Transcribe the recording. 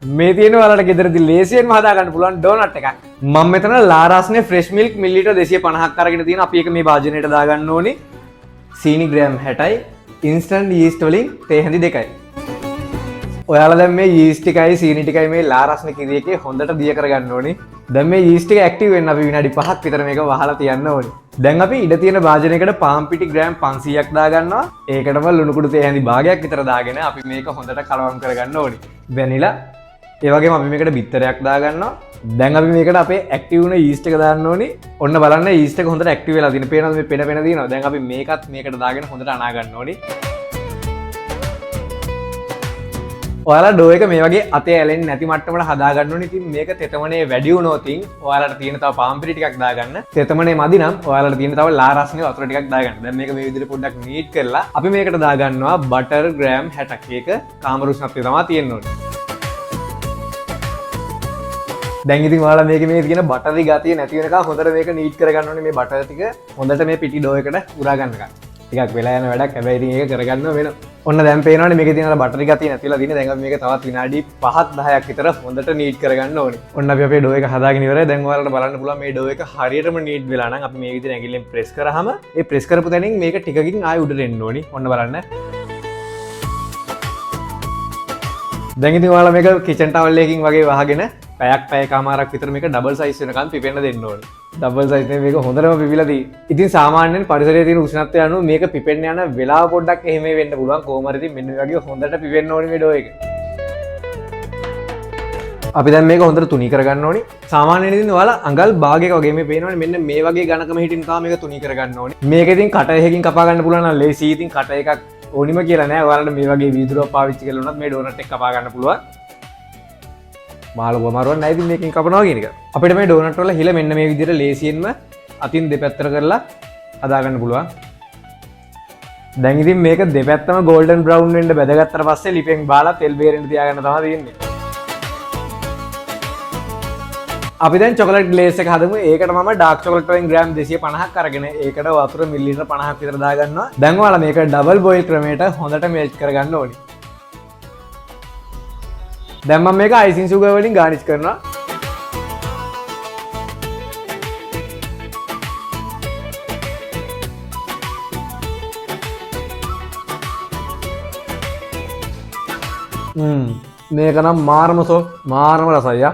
මේ තියෙන ඔයාලට ගෙදරදී ලේසියෙන්ම හදා ගන්න පුළුවන් ඩෝනට් එකක්. මම මෙතන ලාරාස්නේ ෆ්‍රෙෂ් මිල්ක් මිලිලීටර් 250ක් අරගෙන තියෙනවා. අපි ඒක මේ භාජනයට දාගන්න ඕනි. සීනි ග්‍රෑම් 60යි, ඉන්ස්ටන්ට් යීස්ට් වලින් තේ හැඳි 2යි. ඔයාලා දැන් මේ යීස්ට් එකයි සීනි ටිකයි මේ ලාරාස්නේ කිරි එකේ හොඳට දිය කරගන්න ඕනි. දැන් මේ යීස්ට් එක ඇක්ටිව් වෙන්න අපි විනාඩි 5ක් විතර මේක වහලා තියන්න ඕනි. දැන් අපි ඉඩ තියෙන භාජනයකට පාන් පිටි ග්‍රෑම් 500ක් දාගන්නවා. ඒකටම ලුණු කුඩු තේ හැඳි භාගයක් විතර දාගෙන අපි මේක හොඳට කලවම් කරගන්න ඕනි. වැනිලා ඒ වගේම අපි මේකට බිත්තරයක් දාගන්නවා. දැන් අපි මේකට අපේ ඇක්ටිව් වුණ යීස්ට් එක දාන්න ඕනි. ඔන්න බලන්න යීස්ට් එක හොඳට ඇක්ටිව් වෙලා තියෙන. පේනවද මේ පෙන තියෙනවා. දැන් අපි මේකත් මේකට දාගෙන හොඳට අනා ගන්න ඕනි. ඔයාලා ඩෝ එක මේ වගේ අතේ ඇලෙන්නේ නැති මට්ටමට හදා ගන්න ඕනේ. ඉතින් මේක තෙතමනේ වැඩි වුණොත් ඔයාලට තියෙන තව පාන් පිටි ටිකක් දාගන්න. තෙතමනේ මදි නම් ඔයාලට තියෙන තව ලාරස්නේ වතුර ටිකක් දාගන්න. දැන් මේක මේ විදිහට පොඩ්ඩක් නීට් කරලා අපි මේකට දාගන්නවා බටර් ග්‍රෑම් 60ක්. ඒක කාමර උෂ්ණත්වය තමයි තියෙන්න ඕනේ. දැන් ඉතින් ඔයාලා මේකේ මේ තියෙන බටරි ගතිය නැති වෙනකන් හොඳට මේක නීට් කරගන්න ඕනේ. මේ බටර් ටික හොඳට මේ පිටි ඩෝ එකට උරා ගන්නකම්. ටිකක් වෙලා යන වැඩක්. හැබැයි ඉතින් ඒක කරගන්න වෙනවා. ඔන්න දැන් පේනවනේ මේකේ තියෙන බටරි ගතිය නැතිලා තියෙන. දැන් අපි මේක තවත් විනාඩි 5-10ක් විතර හොඳට නීට් කරගන්න ඕනේ. ඔන්න අපි අපේ ඩෝ එක හදාගෙන ඉවරයි. දැන් ඔයාලට බලන්න පුළුවන් මේ ඩෝ එක හරියටම නීට් වෙලා නම් අපි මේ විදිහට ඇඟිල්ලෙන් ප්‍රෙස් කරාම ඒ ප්‍රෙස් කරපු තැනින් මේක ටිකකින් ආයෙ උඩට එන්න ඕනේ. ඔන්න බලන්න. දැන් ඉතින් ඔයාලා මේක කිචන් ටවල් එකකින් වගේ වහගෙන පැයකමාරක් විතර මේක ඩබල් සයිස් වෙනකන් පිපෙන්න දෙන්න ඕනේ. ඩබල් සයිස් එකේ මේක හොඳටම පිපිලා තියෙන්නේ. ඉතින් සාමාන්‍යයෙන් පරිසරයේ තියෙන උෂ්ණත්වය අනුව මේක පිපෙන්න යන වෙලාව පොඩ්ඩක් එහෙම වෙන්න පුළුවන්. කොහොම හරි ඉතින් මෙන්න මේ වගේ හොඳට පිපෙන්න ඕනේ මේ ඩෝ එක. අපි දැන් මේක හොඳට තුනී කරගන්න ඕනේ. සාමාන්‍යයෙන් ඉතින් ඔයාලා අඟල් භාගයක වගේ මේ පේනවනේ මෙන්න මේ වගේ ඝනකම හිටින් තමයි මේක තුනී කරගන්න ඕනේ. මේක ඉතින් කට එකකින් කපා ගන්න පුළුවන් නම් ලේසි. ඉතින් කට එකක් ඕනිම කියලා නෑ. ඔයාලට මේ වගේ වීදුරුවක් පාවිච්චි කරලා උනත් මේ ඩෝනට් එක කපා ගන්න පුළුවන්. මාළුව මරුවක් නැහැ ඉතින් මේකෙන් කපනවා කියන එක. අපිට මේ ඩෝනට් වල හිල මෙන්න මේ විදිහට ලේසියෙන්ම අතින් දෙපැත්තට කරලා හදා ගන්න පුළුවන්. දැන් ඉතින් මේක දෙපැත්තම golden brown වෙන්න බැදගත්තට පස්සේ ලිපෙන් බාලා තෙල් බේරෙන්න තියාගන්න තමයි තියෙන්නේ. අපි දැන් චොකලට් ග්ලේස් එක හදමු. ඒකට මම ඩාර්ක් චොකලට් වලින් ග්‍රෑම් 250ක් අරගෙන ඒකට වතුර මිලිලීටර් 50ක් විතර දාගන්නවා. දැන් ඔයාලා මේක ඩබල් බොයිල් ක්‍රමයට හොඳට මෙල්ට් කරගන්න ඕනේ. දැන් මම මේක අයිසිං සුගර් වලින් ගානිෂ් කරනවා. මේක නම් මාරම රසයි.